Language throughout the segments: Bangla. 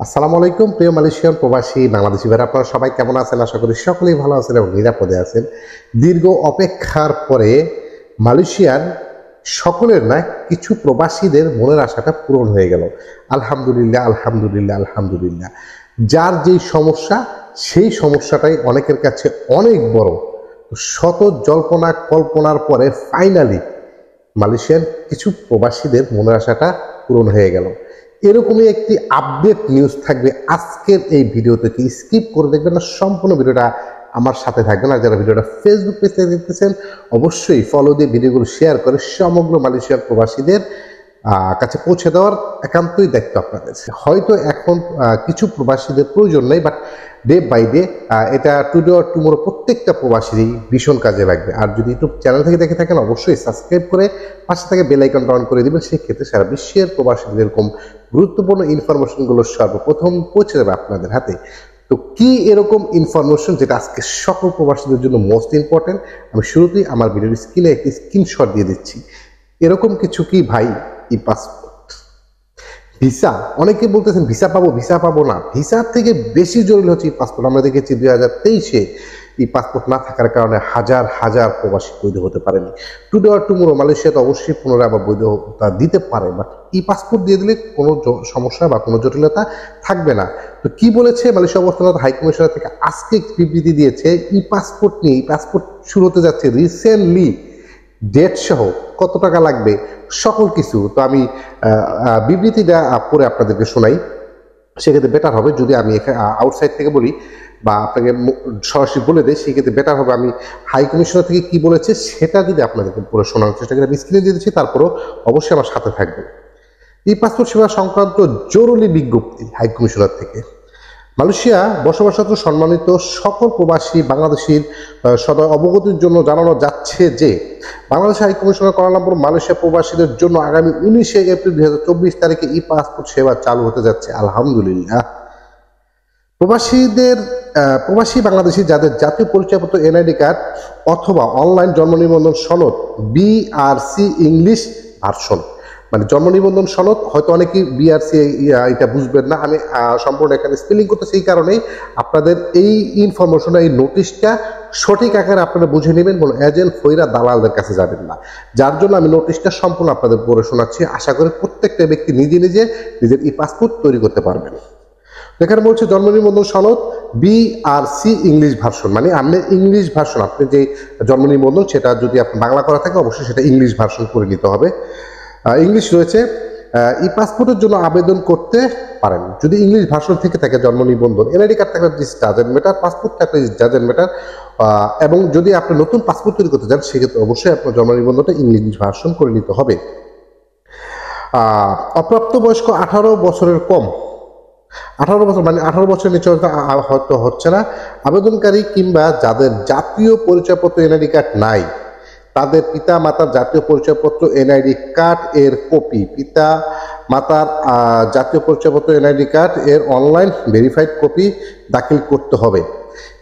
আসসালামু আলাইকুম প্রিয় মালয়েশিয়ান প্রবাসী বাংলাদেশি ভাইরা, আপনারা সবাই কেমন আছেন? আশা করি সকলেই ভালো আছেন এবং নিরাপদে আছেন। দীর্ঘ অপেক্ষার পরে মালয়েশিয়ার সকলের না কিছু প্রবাসীদের মনের আশাটা পূরণ হয়ে গেল। আলহামদুলিল্লাহ, আলহামদুলিল্লাহ, আলহামদুলিল্লাহ। যার যেই সমস্যা সেই সমস্যাটাই অনেকের কাছে অনেক বড়। শত জল্পনা কল্পনার পরে ফাইনালি মালয়েশিয়ার কিছু প্রবাসীদের মনের আশাটা পূরণ হয়ে গেল। এরকমই একটি আপডেট নিউজ থাকবে আজকের এই ভিডিওতে। কি স্কিপ করে দেখবেন না, সম্পূর্ণ ভিডিওটা আমার সাথে থাকবেন। আর যারা ভিডিওটা ফেসবুক পেজ থেকে দেখতেছেন অবশ্যই ফলো দিয়ে ভিডিওগুলো শেয়ার করে সমগ্র মালয়েশিয়ার প্রবাসীদের কাছে পৌঁছে দেওয়ার একান্তই দায়িত্ব আপনাদের। হয়তো এখন কিছু প্রবাসীদের প্রয়োজন নেই, বাট ডে বাই ডে এটা টুডে অর টুমোরো প্রত্যেকটা প্রবাসীরই ভীষণ কাজে লাগবে। আর যদি ইউটিউব চ্যানেল থেকে দেখে থাকেন অবশ্যই সাবস্ক্রাইব করে পাশে থেকে বেল আইকনটা অন করে দিবেন। সেক্ষেত্রে সারা বিশ্বের প্রবাসীদের এরকম গুরুত্বপূর্ণ ইনফরমেশনগুলো সর্বপ্রথম পৌঁছে যাবে আপনাদের হাতে। তো কি এরকম ইনফরমেশন যেটা আজকে সকল প্রবাসীদের জন্য মোস্ট ইম্পর্টেন্ট, আমি শুরুতেই আমার ভিডিওর স্ক্রিনে একটি স্ক্রিনশট দিয়ে দিচ্ছি। এরকম কিছু কি ভাই, ই পাসপোর্ট, ভিসা, অনেকে বলতেছেন ভিসা পাবো না। ভিসার থেকে বেশি জরুরি হচ্ছে ই পাসপোর্ট। আমরা দেখেছি 2023-এ ই পাসপোর্ট না থাকার কারণে হাজার হাজার প্রবাসী বৈধ হতে পারেনি। টুডে অর টুমোরো মালয়েশিয়াতে অবশ্যই পুনরায় আবার বৈধতা দিতে পারে, বাট ই পাসপোর্ট দিয়ে দিলে কোনো সমস্যা বা কোনো জটিলতা থাকবে না। তো কি বলেছে মালয়েশিয়া অবস্থানরত হাই কমিশনার থেকে আজকে বিবৃতি দিয়েছে ই পাসপোর্ট নিয়ে। ই পাসপোর্ট শুরু হতে যাচ্ছে রিসেন্টলি, ডেট সহ কত টাকা লাগবে সকল কিছু। তো আমি বিবৃতিটা পরে আপনাদেরকে শোনাই, সেক্ষেত্রে বেটার হবে যদি আমি আউটসাইড থেকে বলি বা আপনাকে সরাসরি বলে দেয়। সেক্ষেত্রে বেটার হবে আমি হাই কমিশনার থেকে কি বলেছে সেটা যদি আপনাদেরকে পরে শোনানোর চেষ্টা করি। আমি স্ক্রিনে দিয়ে দিচ্ছি, তারপরেও অবশ্যই আমার সাথে থাকবে। ই পাসপোর্ট সেবা সংক্রান্ত জরুরি বিজ্ঞপ্তি হাই কমিশনার থেকে। মালয়েশিয়া বসবাসরত সম্মানিত সকল প্রবাসী বাংলাদেশির সদয় অবগতির জন্য জানানো যাচ্ছে যে Bangladesh high commissioner Kuala Lumpur Malaysia প্রবাসীদের জন্য আগামী 19শে এপ্রিল 2024 তারিখে ই পাসপোর্ট সেবা চালু হতে যাচ্ছে। আলহামদুলিল্লাহ। প্রবাসী বাংলাদেশি যাদের জাতীয় পরিচয়পত্র এনআইডি কার্ড অথবা অনলাইন জন্ম নিবন্ধন সনদ বিআরসি ইংলিশ ভার্সন, মানে জন্ম নিবন্ধন সনদ, হয়তো অনেকেই বিআরসি এটা বুঝবেন না, আমি সম্পূর্ণ এখানে স্পেলিং করতেছি। এই কারণেই আপনাদের এই ইনফরমেশন, এই নোটিশটা সঠিক আকারে আপনারা বুঝে নেবেন, কোনো এজেন্ট ফইরা দালালদের কাছে যাবেন না। যার জন্য আমি নোটিশটা সম্পূর্ণ আপনাদের পড়ে শোনাচ্ছি। আশা করি প্রত্যেকটা ব্যক্তি নিজে নিজের ই পাসপোর্ট তৈরি করতে পারবেন। এখানে বলছে জন্ম নিবন্ধন সনদ বিআরসি ইংলিশ ভার্সন, মানে আপনি ইংলিশ ভার্সন, আপনি যে জন্ম নিবন্ধন সেটা যদি আপনি বাংলা করা থাকে অবশ্যই সেটা ইংলিশ ভার্সন করে নিতে হবে। ইংলিশ রয়েছে। ই পাসপোর্টের জন্য আবেদন করতে পারেন যদি ইংলিশ ভার্সন থেকে থাকে জন্ম নিবন্ধন। এনআইডি কার্ড থাকলে দিস ডাজেন্ট ম্যাটার, পাসপোর্ট থাকলে দিস ডাজেন্ট ম্যাটার। এবং যদি আপনি নতুন পাসপোর্ট তৈরি করতে চান সেক্ষেত্রে অবশ্যই আপনার জন্ম নিবন্ধনটা ইংলিশ ভার্সন করে নিতে হবে। অপ্রাপ্তবয়স্ক 18 বছরের কম, 18 বছর মানে 18 বছরের নিচে হয়তো হচ্ছে না। আবেদনকারী কিংবা যাদের জাতীয় পরিচয়পত্র এনআইডি কার্ড নাই তাদের পিতা মাতার জাতীয় পরিচয়পত্র এনআইডি কার্ড এর কপি, পিতা মাতার জাতীয় পরিচয়পত্র এনআইডি কার্ড এর অনলাইন ভেরিফাইড কপি দাখিল করতে হবে।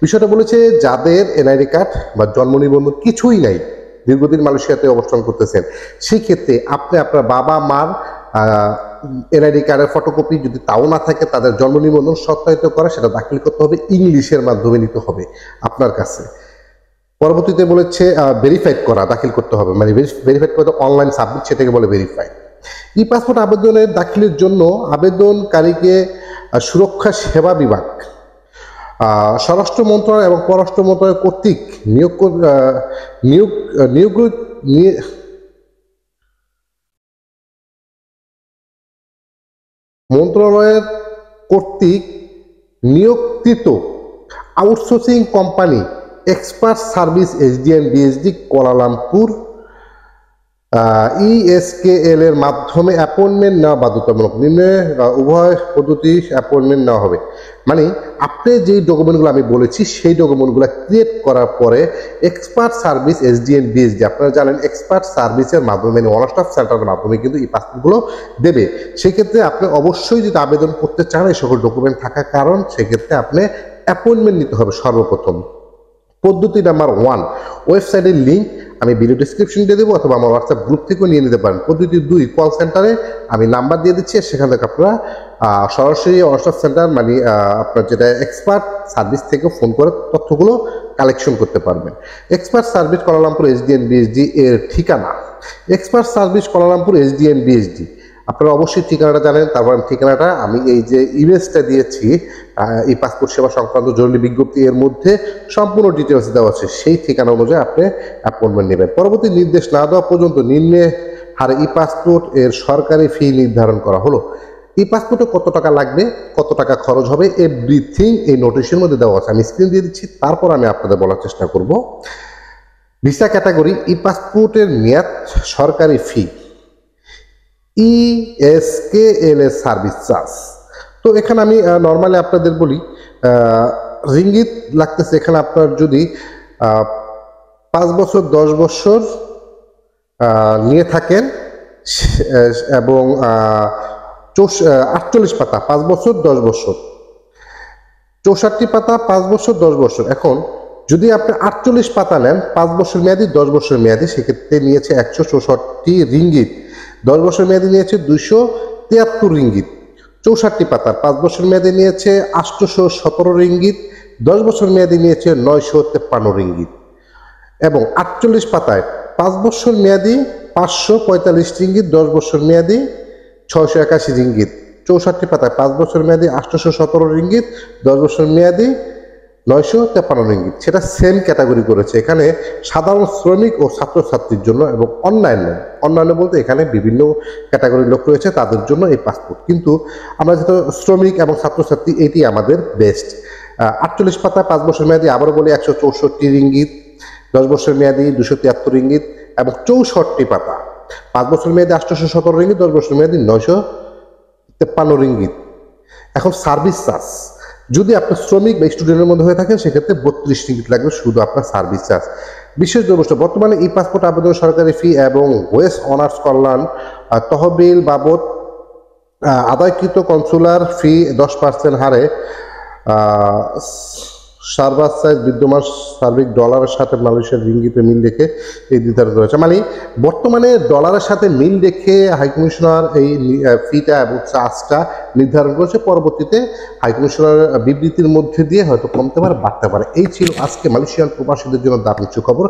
বিষয়টা বলেছে যাদের এনআইডি কার্ড বা জন্ম নিবন্ধন কিছুই নাই, দীর্ঘদিন মালয়েশিয়াতে অবস্থান করতেছেন, সেই ক্ষেত্রে আপনি আপনার বাবা মার এনআইডি কার্ডের ফটোকপি যদি তাও না থাকে তাদের জন্ম নিবন্ধন সত্যায়িত করা সেটা দাখিল করতে হবে, ইংলিশের মাধ্যমে নিতে হবে আপনার কাছে। পরবর্তীতে বলেছে ভেরিফাইড করা দাখিল করতে হবে, মানে ভেরিফাইড করতে অনলাইন সাবমিট, সেটাকে বলে ভেরিফাইড। ই পাসপোর্ট আবেদনের দাখিলের জন্য আবেদনকারীকে সুরক্ষা সেবা বিভাগ, স্বরাষ্ট্র মন্ত্রণালয় এবং পররাষ্ট্র মন্ত্রণালয় কর্তৃক মন্ত্রণালয়ের কর্তৃক নিয়োগকৃত outsourcing company expert service SDN BSD Kuala Lumpur ESKL এর মাধ্যমে অ্যাপয়েন্টমেন্ট নেওয়া বাধ্যতামূলক। নিম্নে উভয় পদ্ধতি অ্যাপয়েন্টমেন্ট নেওয়া হবে, মানে আপনি যেই ডকুমেন্টগুলো আমি বলেছি সেই ডকুমেন্টগুলো ক্রিয়েট করার পরে এক্সপার্ট সার্ভিস এসডিএন বিএসডি, আপনারা জানেন এক্সপার্ট সার্ভিসের মাধ্যমে, মানে ওয়ান স্টপ সেন্টারের মাধ্যমে কিন্তু এই পাসপোর্টগুলো দেবে। সেক্ষেত্রে আপনি অবশ্যই যদি আবেদন করতে চান এই সকল ডকুমেন্ট থাকার কারণ, সেক্ষেত্রে আপনি অ্যাপয়েন্টমেন্ট নিতে হবে সর্বপ্রথম। পদ্ধতি নাম্বার 1, ওয়েবসাইটের লিঙ্ক আমি ভিডিও ডিসক্রিপশন দিয়ে দেবো অথবা আমার হোয়াটসঅ্যাপ গ্রুপ থেকেও নিয়ে নিতে পারেন। পদ্ধতি 2, কল সেন্টারে আমি নাম্বার দিয়ে দিচ্ছি, সেখান থেকে আপনারা সরাসরি হোয়াটসঅ্যাপ সেন্টার মানে আপনার যেটা এক্সপার্ট সার্ভিস থেকে ফোন করে তথ্যগুলো কালেকশন করতে পারবেন। Expert service Kuala Lumpur SDN BSD এর ঠিকানা, expert service Kuala Lumpur SDN BSD. আপনারা অবশ্যই ঠিকানাটা জানেন। তারপর ঠিকানাটা আমি এই যে ইমেজটা দিয়েছি এই পাসপোর্ট সেবা সংক্রান্ত জরুরি বিজ্ঞপ্তি, এর মধ্যে সম্পূর্ণ ডিটেলস দেওয়া আছে। সেই ঠিকানা অনুযায়ী আপনি অ্যাপয়েন্টমেন্ট নেবেন। পরবর্তী নির্দেশ না দেওয়া পর্যন্ত নিম্নে হারে ই পাসপোর্ট এর সরকারি ফি নির্ধারণ করা হলো। ই পাসপোর্টে কত টাকা লাগবে, কত টাকা খরচ হবে, এভরিথিং এই নোটিশের মধ্যে দেওয়া আছে। আমি স্ক্রিন দিয়ে দিচ্ছি, তারপর আমি আপনাদের বলার চেষ্টা করব। ভিসা ক্যাটাগরি, ই পাসপোর্টের মেয়াদ, সরকারি ফি, ESKL এর সার্ভিস চার্জ। তো এখানে আমি নর্মালি আপনাদের বলি রিঙ্গিত লাগতেছে। এখানে আপনার যদি 5 বছর 10 বছর নিয়ে থাকেন এবং 48 পাতা 5 বছর 10 বছর, 64 পাতা 5 বছর 10 বছর। এখন যদি আপনি 48 পাতা নেন 5 বছর মেয়াদি 10 বছর মেয়াদি, সেক্ষেত্রে নিয়েছে 164 রিঙ্গিত। 10 বছর মেয়াদি নিয়েছে 273 রিঙ্গিত। 64 পাতার 5 বছর মেয়াদি নিয়েছে 817 রিঙ্গিত। 10 বছর মেয়াদি নিয়েছে 953 রিঙ্গিত। এবং 48 পাতায় 5 বছর মেয়াদি 545 রিঙ্গিত, 10 বছর মেয়াদি 681 রিঙ্গিত। 64 পাতায় 5 বছর মেয়াদি 817 রিঙ্গিত, 10 বছর মেয়াদি 953 রিঙ্গিত। সেটা সেম ক্যাটাগরি করেছে এখানে সাধারণ শ্রমিক ও ছাত্রছাত্রীর জন্য এবং অন্যান্য বলতে এখানে বিভিন্ন ক্যাটাগরির লোক রয়েছে, তাদের জন্য এই পাসপোর্ট। কিন্তু আমরা যেহেতু শ্রমিক এবং ছাত্রছাত্রী, এটি আমাদের বেস্ট। 48 পাতা 5 বছর মেয়াদি আবারও বলি 164 রিঙ্গিত, 10 বছর মেয়াদি 273 রিঙ্গিত এবং 64 পাতা 5 বছর মেয়াদি 817 রিঙ্গিত, 10 বছর মেয়াদি 953 রিঙ্গিত। এখন সার্ভিস চার্জ, যদি আপনি শ্রমিক বা স্টুডেন্টের মধ্যে হয়ে থাকেন সেক্ষেত্রে 32 রিঙ্গিত লাগবে শুধু আপনার সার্ভিস চার্জ। বিশেষ দ্রব্য, বর্তমানে ই পাসপোর্ট আবেদন সরকারি ফি এবং ওয়েস্ট অনার্স কল্যাণ তহবিল বাবদ আদায়কৃত কনসুলার ফি 10% হারে সার্ভার সাইজ বিদ্যমান সার্বিক ডলারের সাথে মালয়েশিয়ার রিঙ্গিতে মিল রেখে এই নির্ধারিত হয়েছে। মানে বর্তমানে ডলারের সাথে মিল রেখে হাইকমিশনার এই ফিটা এবং চার্জটা নির্ধারণ করেছে। পরবর্তীতে হাইকমিশনার বিবৃতির মধ্যে দিয়ে হয়তো কমতে পারে, বাড়তে পারে। এই ছিল আজকে মালয়েশিয়ান প্রবাসীদের জন্য দারুণ কিছু খবর।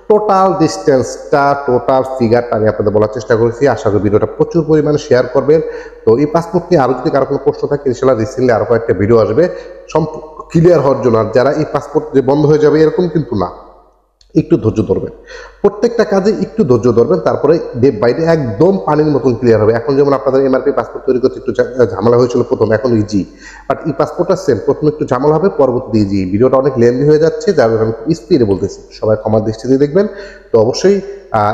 টোটাল ডিস্টেন্সটা, টোটাল ফিগারটা আমি আপনাদের বলার চেষ্টা করেছি। আশা করি ভিডিওটা প্রচুর পরিমাণে শেয়ার করবেন। তো এই পাসপোর্ট নিয়ে আরও যদি কারো কোনো প্রশ্ন থাকে, ইনশাআল্লাহ রিসেন্টলি আরও কয়েকটা ভিডিও আসবে ক্লিয়ার হওয়ার জন্য। আর যারা এই পাসপোর্ট যে বন্ধ হয়ে যাবে এরকম কিন্তু না, একটু ধৈর্য ধরবেন। প্রত্যেকটা কাজে একটু ধৈর্য ধরবেন, তারপরে ডে বাই ডে একদম পানির মতন ক্লিয়ার হবে। এখন যেমন আপনাদের এমআরপি পাসপোর্ট তৈরি করতে একটু ঝামেলা হয়েছিল প্রথম, এখন ইজি। বাট এই পাসপোর্টটা সেম, প্রথমে একটু ঝামেলা হবে, পরবর্তীতে ইজি। ভিডিওটা অনেক লেন্দি হয়ে যাচ্ছে, যার জন্য আমি স্পিডে বলতেছি, সবাই ক্ষমার দৃষ্টিতে দেখবেন। তো অবশ্যই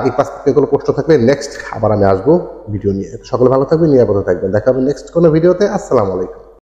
এই পাসপোর্ট নিয়ে কোনো প্রশ্ন থাকলে নেক্সট আবার আমি আসবো ভিডিও নিয়ে। সকলে ভালো থাকবেন, নিরাপদে থাকবেন। দেখা হবে নেক্সট কোনো ভিডিওতে। আসসালামু আলাইকুম।